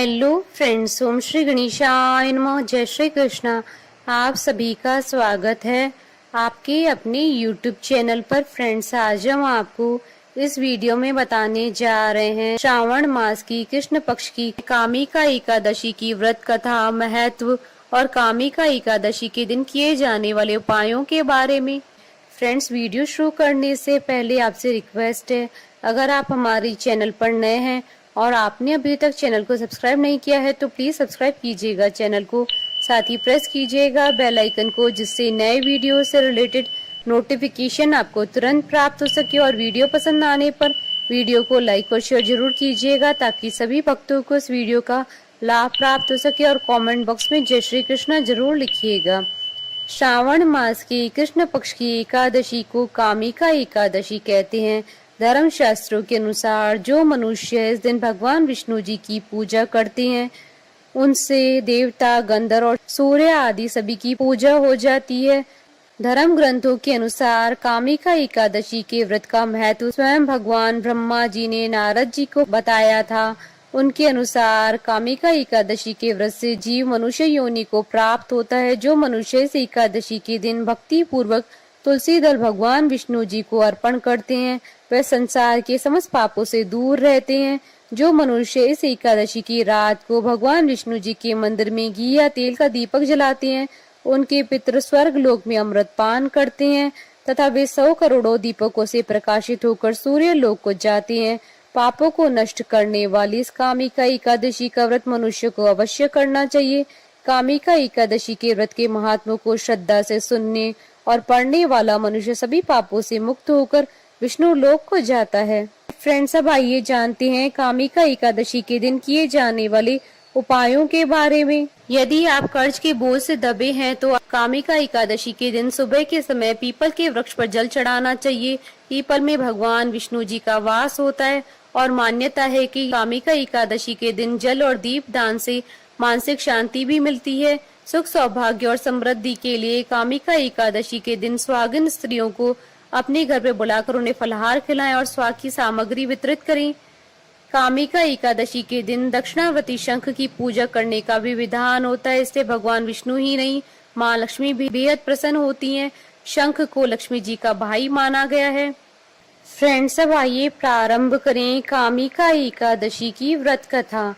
Hello friends, ओम श्री गणेशाय नमः। जय श्री कृष्णा। आप सभी का स्वागत है आपके अपने YouTube चैनल पर। फ्रेंड्स, आज हम आपको इस वीडियो में बताने जा रहे हैं श्रावण मास की कृष्ण पक्ष की कामिका एकादशी की व्रत कथा, महत्व और कामिका एकादशी के दिन किए जाने वाले उपायों के बारे में। फ्रेंड्स, वीडियो शुरू करने से पहले आपसे रिक्वेस्ट है, अगर आप हमारे चैनल पर नए हैं और आपने अभी तक चैनल को सब्सक्राइब नहीं किया है तो प्लीज सब्सक्राइब कीजिएगा चैनल को, साथ ही प्रेस कीजिएगा बेल आइकन को, जिससे नए वीडियो से रिलेटेड नोटिफिकेशन आपको तुरंत प्राप्त हो सके। और वीडियो पसंद आने पर वीडियो को लाइक और शेयर जरूर कीजिएगा ताकि सभी भक्तों को इस वीडियो का लाभ प्राप्त हो सके। और कमेंट बॉक्स में जय श्री कृष्णा जरूर लिखिएगा। श्रावण मास की कृष्ण पक्ष की एकादशी को कामिका एकादशी कहते हैं। धर्म शास्त्रों के अनुसार जो मनुष्य इस दिन भगवान विष्णु जी की पूजा करते हैं, उनसे देवता, गंधर्व और सूर्य आदि सभी की पूजा हो जाती है। धर्म ग्रंथों के अनुसार कामिका एकादशी के व्रत का महत्व स्वयं भगवान ब्रह्मा जी ने नारद जी को बताया था। उनके अनुसार कामिका एकादशी के व्रत से जीव मनुष्य योनि को प्राप्त होता है। जो मनुष्य इस एकादशी के दिन भक्ति पूर्वक तुलसी दल भगवान विष्णु जी को अर्पण करते हैं, वे संसार के समस्त पापों से दूर रहते हैं। जो मनुष्य इस एकादशी की रात को भगवान विष्णु जी के मंदिर में घी या तेल का दीपक जलाते हैं, उनके पितृ स्वर्ग लोक में अमृत पान करते हैं तथा वे 100 करोड़ों दीपकों से प्रकाशित होकर सूर्य लोक को जाते हैं। पापों को नष्ट करने वाली इस कामिका एकादशी का व्रत मनुष्य को अवश्य करना चाहिए। कामिका एकादशी के व्रत के महात्मा को श्रद्धा से सुनने और पढ़ने वाला मनुष्य सभी पापों से मुक्त होकर विष्णु लोक को जाता है। फ्रेंड्स, अब आइए जानते हैं कामिका एकादशी के दिन किए जाने वाले उपायों के बारे में। यदि आप कर्ज के बोझ से दबे हैं तो कामिका एकादशी के दिन सुबह के समय पीपल के वृक्ष पर जल चढ़ाना चाहिए। पीपल में भगवान विष्णु जी का वास होता है और मान्यता है कि कामिका एकादशी के दिन जल और दीप दान से मानसिक शांति भी मिलती है। सुख, सौभाग्य और समृद्धि के लिए कामिका एकादशी के दिन सुहागिन स्त्रियों को अपने घर पर बुलाकर उन्हें फलाहार खिलाएं और स्वाद की सामग्री वितरित करें। कामिका एकादशी के दिन दक्षिणावर्ती शंख की पूजा करने का भी विधान होता है। इससे भगवान विष्णु ही नहीं, माँ लक्ष्मी भी बेहद प्रसन्न होती हैं। शंख को लक्ष्मी जी का भाई माना गया है। फ्रेंड्स, अब आइए प्रारंभ करें कामिका एकादशी की व्रत कथा।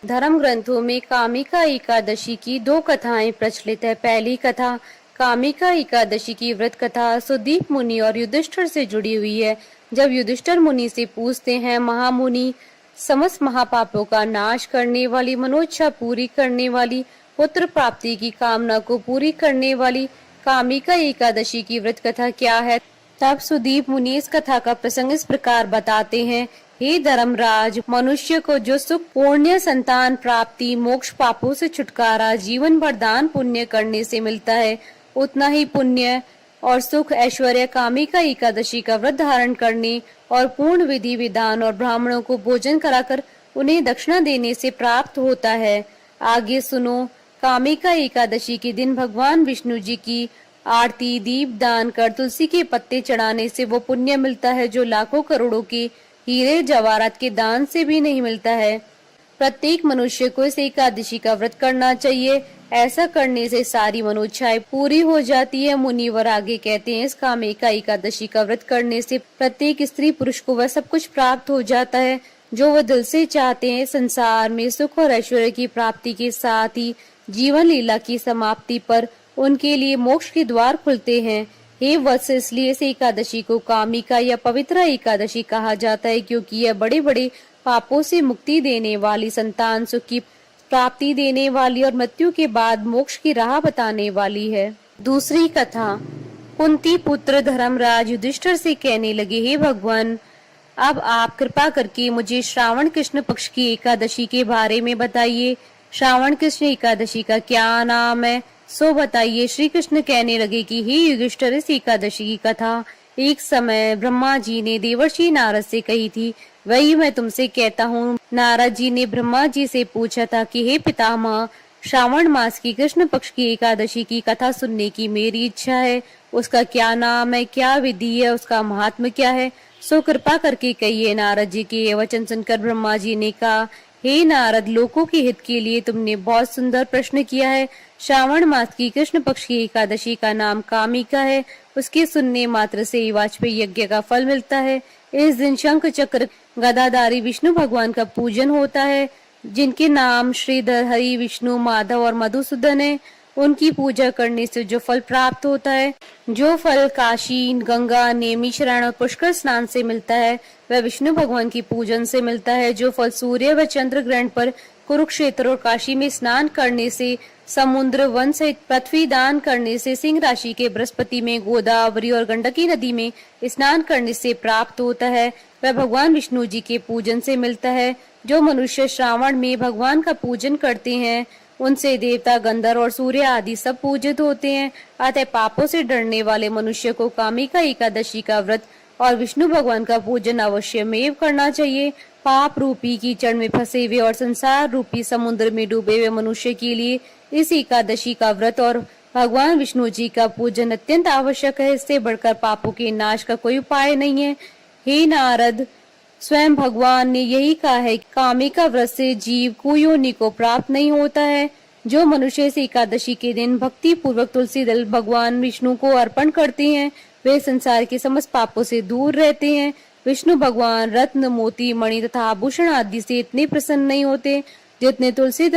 धर्म ग्रंथों में कामिका एकादशी की 2 कथाएं प्रचलित है। पहली कथा कामिका एकादशी की व्रत कथा सुदीप मुनि और युधिष्ठिर से जुड़ी हुई है। जब युधिष्ठिर मुनि से पूछते हैं, महामुनि, समस्त महापापों का नाश करने वाली, मनोइच्छा पूरी करने वाली, पुत्र प्राप्ति की कामना को पूरी करने वाली कामिका एकादशी की व्रत कथा क्या है? तब सुदीप मुनि इस कथा का प्रसंग इस प्रकार बताते हैं। हे धर्मराज, मनुष्य को जो सुख, पुण्य, संतान प्राप्ति, मोक्ष, पापों से छुटकारा, जीवन भर दान पुण्य करने से मिलता है, उतना ही पुण्य और सुख, ऐश्वर्य कामिका एकादशी का व्रत धारण करने और पूर्ण विधि विधान और ब्राह्मणों को भोजन कराकर उन्हें दक्षिणा देने से प्राप्त होता है। आगे सुनो। कामिका एकादशी के दिन भगवान विष्णु जी की आरती, दीप दान कर तुलसी के पत्ते चढ़ाने से वो पुण्य मिलता है जो लाखों करोड़ों के हीरे जवाहरात के दान से भी नहीं मिलता है। प्रत्येक मनुष्य को इस एकादशी का व्रत करना चाहिए। ऐसा करने से सारी मनोइच्छाएं पूरी हो जाती है। मुनिवर आगे कहते हैं, इस कामिका एकादशी का व्रत करने से प्रत्येक स्त्री पुरुष को वह सब कुछ प्राप्त हो जाता है जो वह दिल से चाहते हैं। संसार में सुख और ऐश्वर्य की प्राप्ति के साथ ही जीवन लीला की समाप्ति पर उनके लिए मोक्ष के द्वार खुलते हैं। हे वत्स, इसलिए इस एकादशी को कामिका या पवित्र एकादशी कहा जाता है, क्योंकि यह बड़े बड़े पापों से मुक्ति देने वाली, संतान सुख की प्राप्ति देने वाली और मृत्यु के बाद मोक्ष की राह बताने वाली है। दूसरी कथा। कुंती पुत्र धर्मराज युधिष्ठिर से कहने लगे, हे भगवान, अब आप कृपा करके मुझे श्रावण कृष्ण पक्ष की एकादशी के बारे में बताइए। श्रावण कृष्ण एकादशी का क्या नाम है, सो बताइए। श्री कृष्ण कहने लगे कि हे युधिष्ठिर, इस एकादशी की कथा एक समय ब्रह्मा जी ने देवर्षि नारद से कही थी, वही मैं तुमसे कहता हूँ। नारद जी ने ब्रह्मा जी से पूछा था कि हे पितामह, श्रावण मास की कृष्ण पक्ष की एकादशी की कथा सुनने की मेरी इच्छा है। उसका क्या नाम है, क्या विधि है, उसका महात्म्य क्या है, सो कृपा करके कहिए। नारद जी के वचन सुनकर ब्रह्मा जी ने कहा, हे नारद, लोकों के हित के लिए तुमने बहुत सुंदर प्रश्न किया है। श्रावण मास की कृष्ण पक्ष की एकादशी का नाम कामिका है। उसके सुनने मात्र से वाजपेयी यज्ञ का फल मिलता है। इस दिन शंख चक्र गदाधारी विष्णु भगवान का पूजन होता है, जिनके नाम श्रीधर, हरि, विष्णु, माधव और मधुसूदन है। उनकी पूजा करने से जो फल प्राप्त होता है, जो फल काशी, गंगा, नेमिशरण और पुष्कर स्नान से मिलता है, वह विष्णु भगवान की पूजन से मिलता है। जो फल सूर्य व चंद्र ग्रहण पर कुरुक्षेत्र और काशी में स्नान करने से, समुद्र, वन सहित पृथ्वी दान करने से, सिंह राशि के बृहस्पति में, गोदावरी और गंडकी नदी में स्नान करने से प्राप्त होता है, वह भगवान विष्णु जी के पूजन से मिलता है। जो मनुष्य श्रावण में भगवान का पूजन करते हैं, उनसे देवता, गंधर्व और सूर्य आदि सब पूजित होते हैं। अतः पापों से डरने वाले मनुष्य को कामिका एकादशी का व्रत और विष्णु भगवान का पूजन अवश्य में करना चाहिए। पाप रूपी कीचड़ में फंसे हुए और संसार रूपी समुद्र में डूबे हुए मनुष्य के लिए इस एकादशी का व्रत और भगवान विष्णु जी का पूजन अत्यंत आवश्यक है। इससे बढ़कर पापों के नाश का कोई उपाय नहीं है। हे नारद, स्वयं भगवान ने यही कहा है कि कामिका व्रत से जीव को योनि को प्राप्त नहीं होता है। जो मनुष्य इस एकादशी के दिन भक्ति पूर्वक तुलसी दल भगवान विष्णु को अर्पण करते हैं, वे संसार के समस्त पापों से दूर रहते हैं। विष्णु भगवान रत्न, मोती, मणि तथा आभूषण आदि से इतने प्रसन्न नहीं होते जितने तुलसी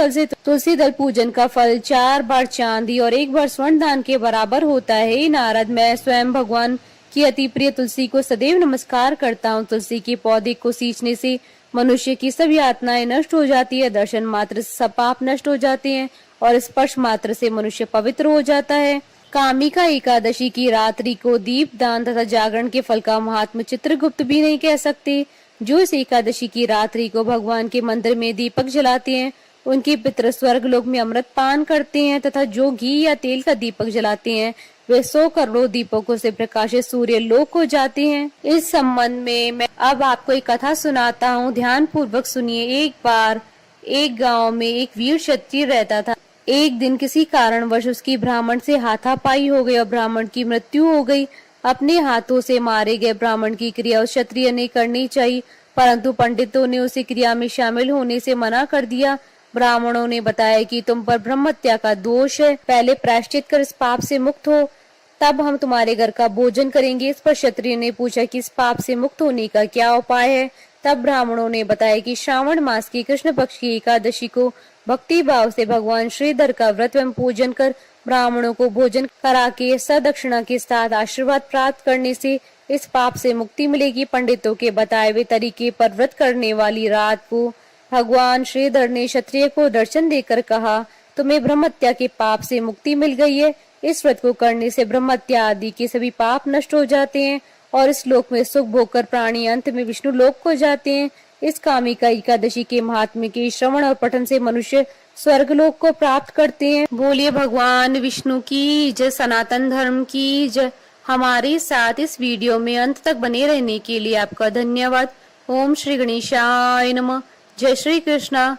दल पूजन का फल 4 बार चांदी और 1 बार स्वर्ण दान के बराबर होता है। नारद, मैं स्वयं भगवान की अति प्रिय तुलसी को सदैव नमस्कार करता हूँ। तुलसी के पौधे को सींचने से मनुष्य की सभी यातनाएं नष्ट हो जाती है, दर्शन मात्र से सब पाप नष्ट हो जाते हैं और स्पर्श मात्र से मनुष्य पवित्र हो जाता है। कामिका एकादशी की रात्रि को दीप दान तथा जागरण के फल का महात्मा चित्रगुप्त भी नहीं कह सकते। जो इस एकादशी की रात्रि को भगवान के मंदिर में दीपक जलाते हैं, उनके पितृ स्वर्ग लोक में अमृत पान करते हैं तथा जो घी या तेल का दीपक जलाते हैं, वे 100 करोड़ दीपकों से प्रकाशित सूर्य लोक हो जाते हैं। इस संबंध में मैं अब आपको एक कथा सुनाता हूँ, ध्यान पूर्वक सुनिए। एक बार एक गांव में एक वीर क्षत्रिय रहता था। एक दिन किसी कारणवश उसकी ब्राह्मण से हाथापाई हो गई और ब्राह्मण की मृत्यु हो गई। अपने हाथों से मारे गए ब्राह्मण की क्रिया उस क्षत्रिय ने करनी चाहिए, परंतु पंडितों ने उसे क्रिया में शामिल होने से मना कर दिया। ब्राह्मणों ने बताया कि तुम पर ब्रह्महत्या का दोष है, पहले प्रायश्चित कर इस पाप से मुक्त हो, तब हम तुम्हारे घर का भोजन करेंगे। इस पर क्षत्रिय ने पूछा कि इस पाप से मुक्त होने का क्या उपाय है। तब ब्राह्मणों ने बताया कि श्रावण मास की कृष्ण पक्ष की एकादशी को भक्ति भाव से भगवान श्रीधर का व्रत एवं पूजन कर ब्राह्मणों को भोजन करा के सदक्षिणा के साथ आशीर्वाद प्राप्त करने से इस पाप से मुक्ति मिलेगी। पंडितों के बताए हुए तरीके पर व्रत करने वाली रात को भगवान श्रीधर ने क्षत्रिय को दर्शन देकर कहा, तुम्हें ब्रह्महत्या के पाप से मुक्ति मिल गई है। इस व्रत को करने से ब्रह्महत्या आदि के सभी पाप नष्ट हो जाते हैं और इस लोक में सुख भोगकर प्राणी अंत में विष्णु लोक को जाते हैं। इस कामिका एकादशी के महात्म्य के श्रवण और पठन से मनुष्य स्वर्ग लोक को प्राप्त करते हैं। बोलिए भगवान विष्णु की जय, सनातन धर्म की जय। हमारे साथ इस वीडियो में अंत तक बने रहने के लिए आपका धन्यवाद। ओम श्री गणेशाय नमः। जय श्री कृष्णा।